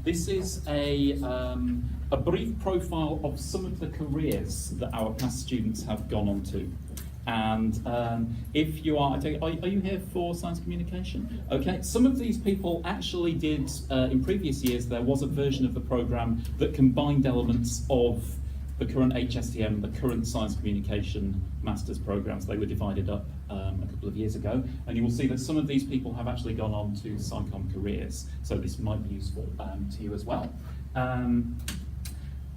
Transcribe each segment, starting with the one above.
This is a brief profile of some of the careers that our past students have gone on to. And if you are you here for science communication? Okay, some of these people actually did, in previous years, there was a version of the programme that combined elements of the current HSTM, the current science communication master's programmes. They were divided up a couple of years ago, and you will see that some of these people have actually gone on to SciComm careers, so this might be useful to you as well.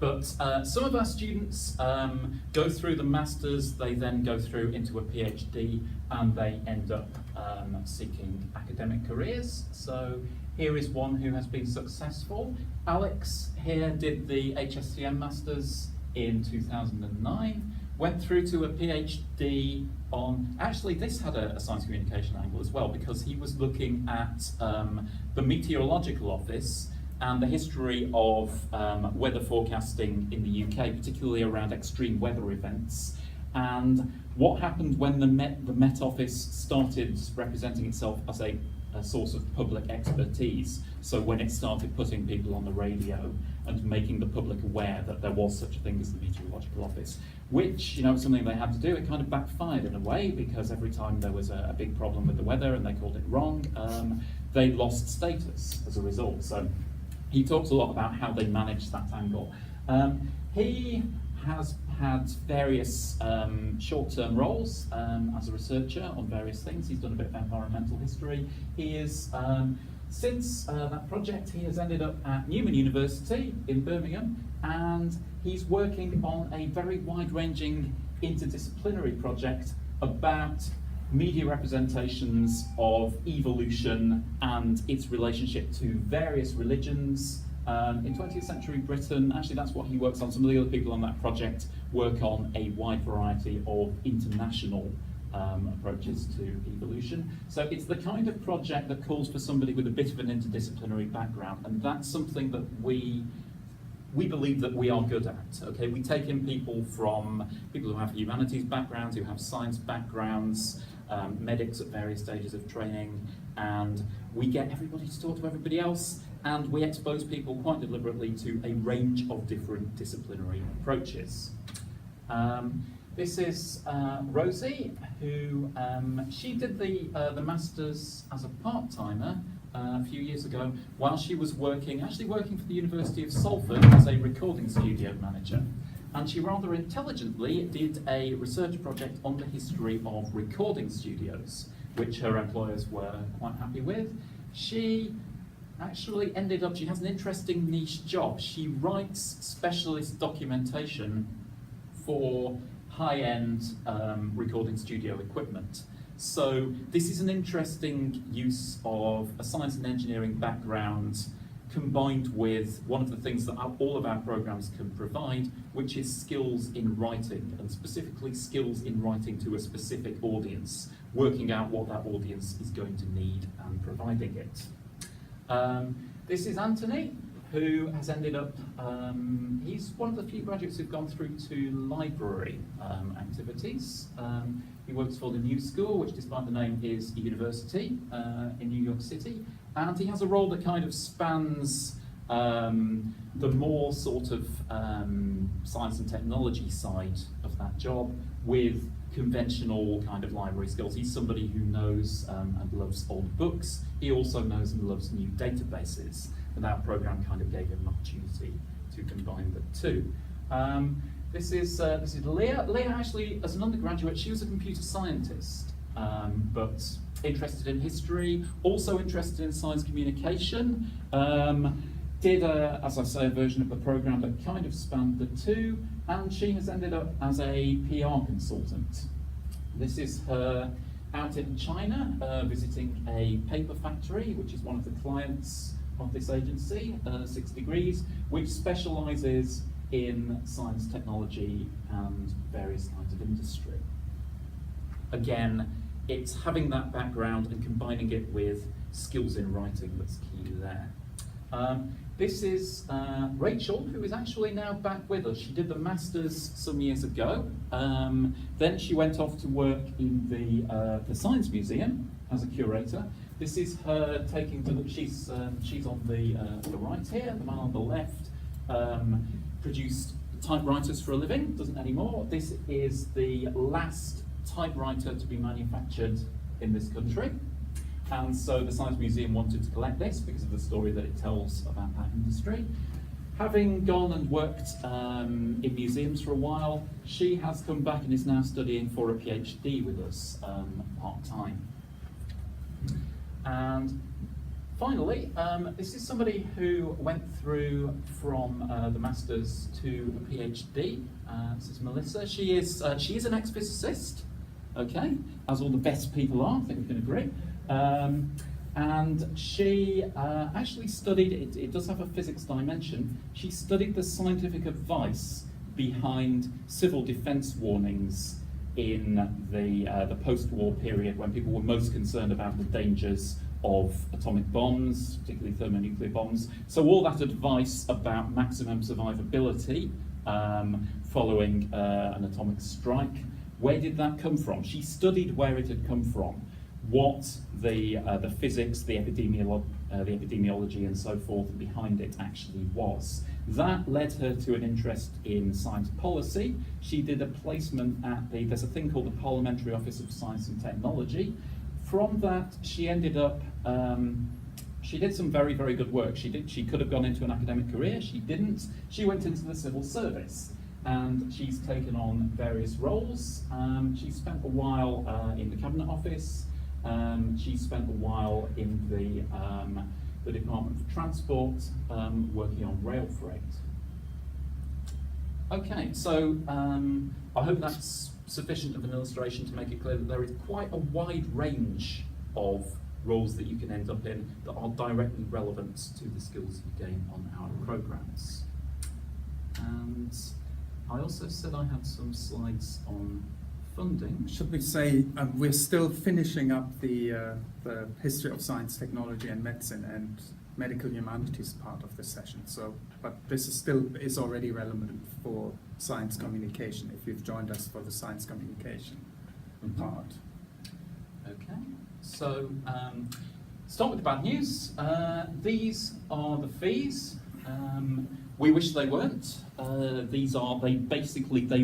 But some of our students go through the masters, they then go through into a PhD, and they end up seeking academic careers. So here is one who has been successful. Alex here did the HSTM masters in 2009, went through to a PhD on, actually this had a science communication angle as well, because he was looking at the meteorological office and the history of weather forecasting in the UK, particularly around extreme weather events, and what happened when the Met Office started representing itself as a source of public expertise. So when it started putting people on the radio and making the public aware that there was such a thing as the Meteorological Office, which, you know, something they had to do, it kind of backfired in a way, because every time there was a big problem with the weather and they called it wrong, they lost status as a result. So he talks a lot about how they managed that angle. He has had various short-term roles as a researcher on various things. He's done a bit of environmental history. He is, since that project, he has ended up at Newman University in Birmingham, and he's working on a very wide-ranging interdisciplinary project about media representations of evolution and its relationship to various religions. In 20th century Britain, actually that's what he works on. Some of the other people on that project work on a wide variety of international approaches to evolution. So it's the kind of project that calls for somebody with a bit of an interdisciplinary background, and that's something that we believe that we are good at. Okay, we take in people from people who have humanities backgrounds, who have science backgrounds, medics at various stages of training, and we get everybody to talk to everybody else, and we expose people quite deliberately to a range of different disciplinary approaches. This is Rosie, who she did the masters as a part-timer a few years ago, while she was working for the University of Salford as a recording studio manager. And she rather intelligently did a research project on the history of recording studios, which her employers were quite happy with. She actually ended up, she has an interesting niche job. She writes specialist documentation for high-end recording studio equipment. So this is an interesting use of a science and engineering background combined with one of the things that all of our programs can provide, which is skills in writing, and specifically skills in writing to a specific audience, working out what that audience is going to need and providing it. This is Anthony, who has ended up, he's one of the few graduates who've gone through to library activities. He works for the New School, which despite the name is a university in New York City, and he has a role that kind of spans the more sort of science and technology side of that job with conventional kind of library skills. He's somebody who knows and loves old books. He also knows and loves new databases, and our program kind of gave him an opportunity to combine the two. This is Leah. Leah actually, as an undergraduate, she was a computer scientist, but interested in history, also interested in science communication. Did, as I say, a version of the program that kind of spanned the two, and she has ended up as a PR consultant. This is her out in China, visiting a paper factory, which is one of the clients of this agency, 6 Degrees, which specialises in science, technology, and various kinds of industry. Again, it's having that background and combining it with skills in writing that's key there. This is Rachel, who is actually now back with us. She did the masters some years ago. Then she went off to work in the Science Museum as a curator. This is her taking the look. She's on the right here. The man on the left produced typewriters for a living. Doesn't anymore. This is the last typewriter to be manufactured in this country, and so the Science Museum wanted to collect this because of the story that it tells about that industry. Having gone and worked in museums for a while, she has come back and is now studying for a PhD with us part-time. And finally, this is somebody who went through from the Masters to a PhD. This is Melissa. She is an ex-physicist, okay, as all the best people are, I think we can agree. And she actually studied, it does have a physics dimension, she studied the scientific advice behind civil defence warnings in the post-war period when people were most concerned about the dangers of atomic bombs, particularly thermonuclear bombs. So all that advice about maximum survivability following an atomic strike, where did that come from? She studied where it had come from, what the physics, the epidemiology and so forth behind it actually was. That led her to an interest in science policy. She did a placement at there's a thing called the Parliamentary Office of Science and Technology. From that, she ended up, she did some very, very good work. She could have gone into an academic career, she didn't. She went into the civil service, and she's taken on various roles. She spent a while in the Cabinet Office. She spent a while in the Department for Transport, working on rail freight. Okay, so I hope that's sufficient of an illustration to make it clear that there is quite a wide range of roles that you can end up in that are directly relevant to the skills you gain on our programs. And I also said I had some slides on funding. Should we say we're still finishing up the history of science, technology and medicine and medical humanities part of the session. So, but this is already relevant for science communication if you've joined us for the science communication part. Okay, so start with the bad news. These are the fees. We wish they weren't. They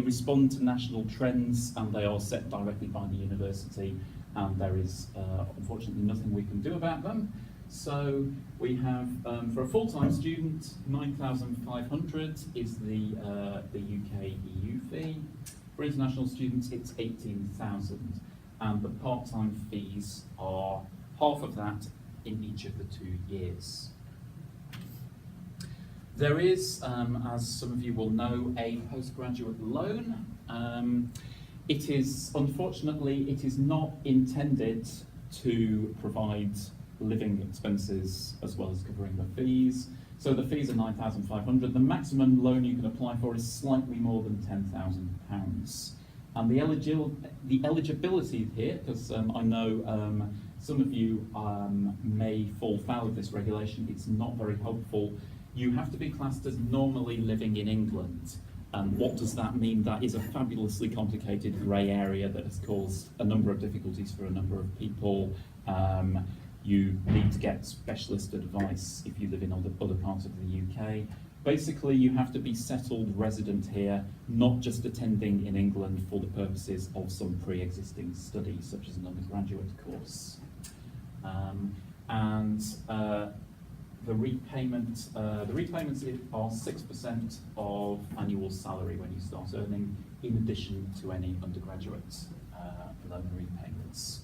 respond to national trends and they are set directly by the university, and there is unfortunately nothing we can do about them. So we have, for a full-time student, 9,500 is the UK EU fee. For international students, it's 18,000, and the part-time fees are half of that in each of the 2 years. There is, as some of you will know, a postgraduate loan. It is, unfortunately, it is not intended to provide living expenses as well as covering the fees. So the fees are £9,500. The maximum loan you can apply for is slightly more than £10,000. And the eligibility here, because I know some of you may fall foul of this regulation, it's not very helpful. You have to be classed as normally living in England. And what does that mean? That is a fabulously complicated grey area that has caused a number of difficulties for a number of people. You need to get specialist advice if you live in other parts of the UK. Basically, you have to be settled resident here, not just attending in England for the purposes of some pre-existing study, such as an undergraduate course. The repayments are 6% of annual salary when you start earning, in addition to any undergraduate loan repayments.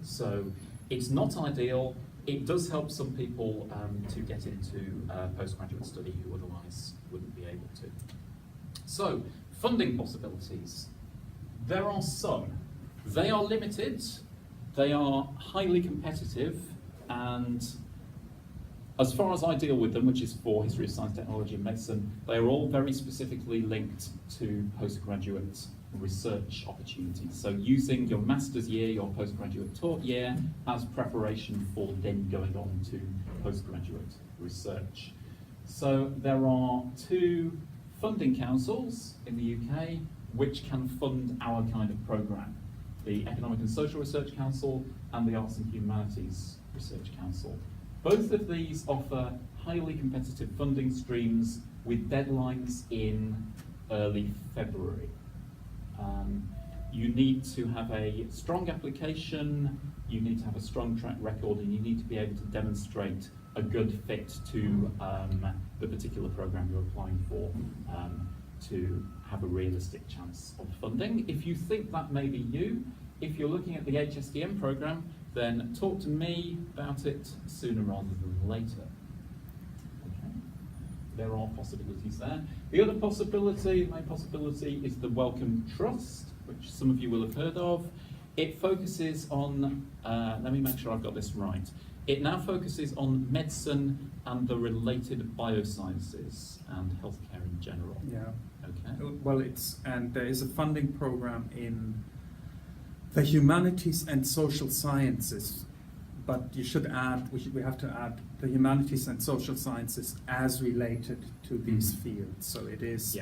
So it's not ideal. It does help some people to get into postgraduate study who otherwise wouldn't be able to. So, funding possibilities. There are some. They are limited, they are highly competitive, and as far as I deal with them, which is for history of science, technology and medicine, they are all very specifically linked to postgraduate research opportunities. So using your master's year, your postgraduate taught year, as preparation for then going on to postgraduate research. So there are 2 funding councils in the UK which can fund our kind of programme. The Economic and Social Research Council and the Arts and Humanities Research Council. Both of these offer highly competitive funding streams with deadlines in early February. You need to have a strong application, you need to have a strong track record, and you need to be able to demonstrate a good fit to the particular program you're applying for to have a realistic chance of funding. If you think that may be you, if you're looking at the HSTM program, then talk to me about it sooner rather than later. Okay. There are possibilities there. The other possibility, main possibility, is the Wellcome Trust, which some of you will have heard of. It focuses on, let me make sure I've got this right. It now focuses on medicine and the related biosciences and healthcare in general. Yeah. Okay. Well, and there is a funding program in the humanities and social sciences, but you should add, we have to add the humanities and social sciences as related to these fields. So it is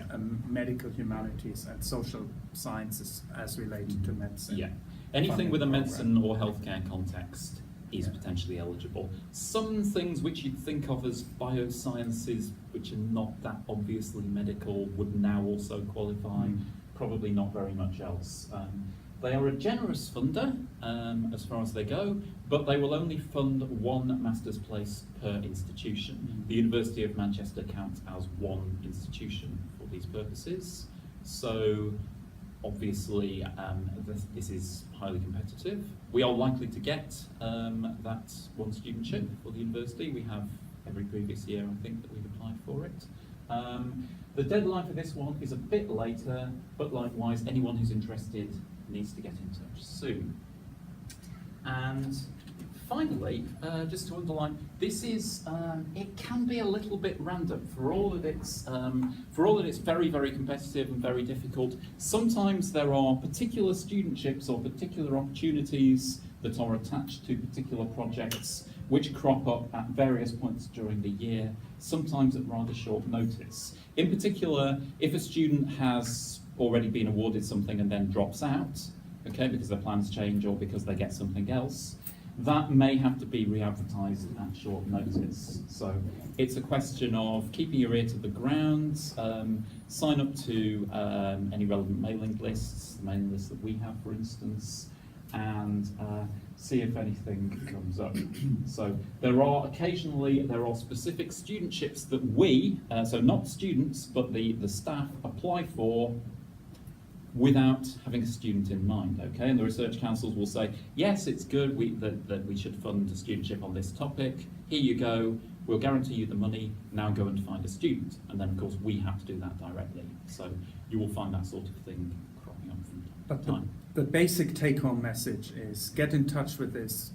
medical humanities and social sciences as related to medicine. Yeah. Anything with a program. medicine or healthcare context is potentially eligible. Some things which you'd think of as biosciences, which are not that obviously medical, would now also qualify. Probably not very much else. They are a generous funder as far as they go, but they will only fund one master's place per institution. The University of Manchester counts as one institution for these purposes. So obviously this is highly competitive. We are likely to get that one studentship for the university. We have every previous year, I think, that we've applied for it. The deadline for this one is a bit later, but likewise, anyone who's interested needs to get in touch soon. And finally, just to underline, this is, it can be a little bit random for all that it's very, very competitive and very difficult. Sometimes there are particular studentships or particular opportunities that are attached to particular projects which crop up at various points during the year, sometimes at rather short notice. In particular, if a student has already been awarded something and then drops out, okay, because their plans change or because they get something else, that may have to be re-advertised at short notice. So it's a question of keeping your ear to the ground, sign up to any relevant mailing lists, the mailing list that we have, for instance, and see if anything comes up. So there are specific studentships that we, so not students, but the staff apply for without having a student in mind, okay? And the research councils will say, yes, it's good that we should fund a studentship on this topic. Here you go, we'll guarantee you the money, now go and find a student. And then, of course, we have to do that directly. So you will find that sort of thing cropping up from time to time. The basic take-home message is get in touch with us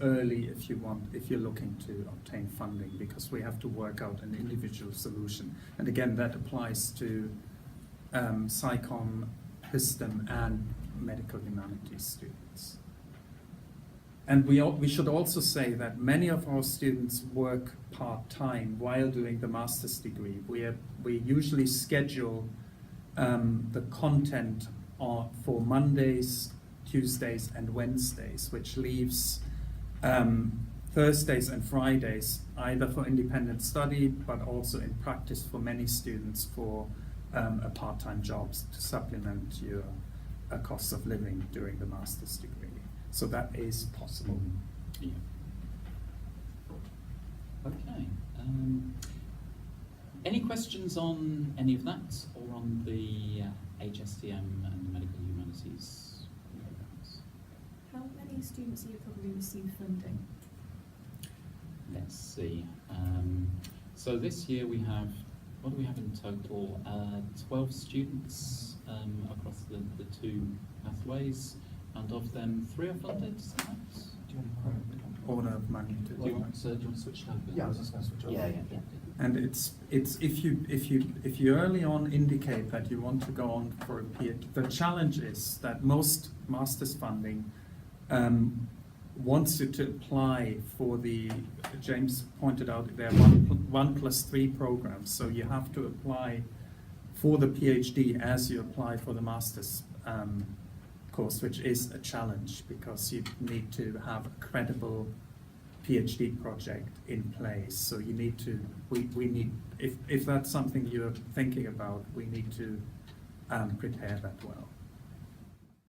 early if you're looking to obtain funding, because we have to work out an individual solution. And again, that applies to psychom, HISTM, and medical humanities students. And we should also say that many of our students work part-time while doing the master's degree. We usually schedule the content for Mondays, Tuesdays, and Wednesdays, which leaves Thursdays and Fridays either for independent study, but also in practice for many students for a part-time jobs to supplement your cost of living during the master's degree. So that is possible. Yeah. Okay. Any questions on any of that, or on the HSTM and the medical humanities programs? How many students do you probably receive funding? Let's see. So this year we have, what do we have in total? 12 students across the two pathways, and of them 3 are funded. Is that right? Order of magnitude. Do you want to switch over? Yeah, I was just going to switch over. Yeah. And it's if you early on indicate that you want to go on for a PhD, the challenge is that most master's funding wants you to apply for the, James pointed out, there are 1+3 programs, so you have to apply for the PhD as you apply for the master's course, which is a challenge because you need to have a credible PhD project in place. So you need to, we need, if that's something you're thinking about, we need to prepare that well.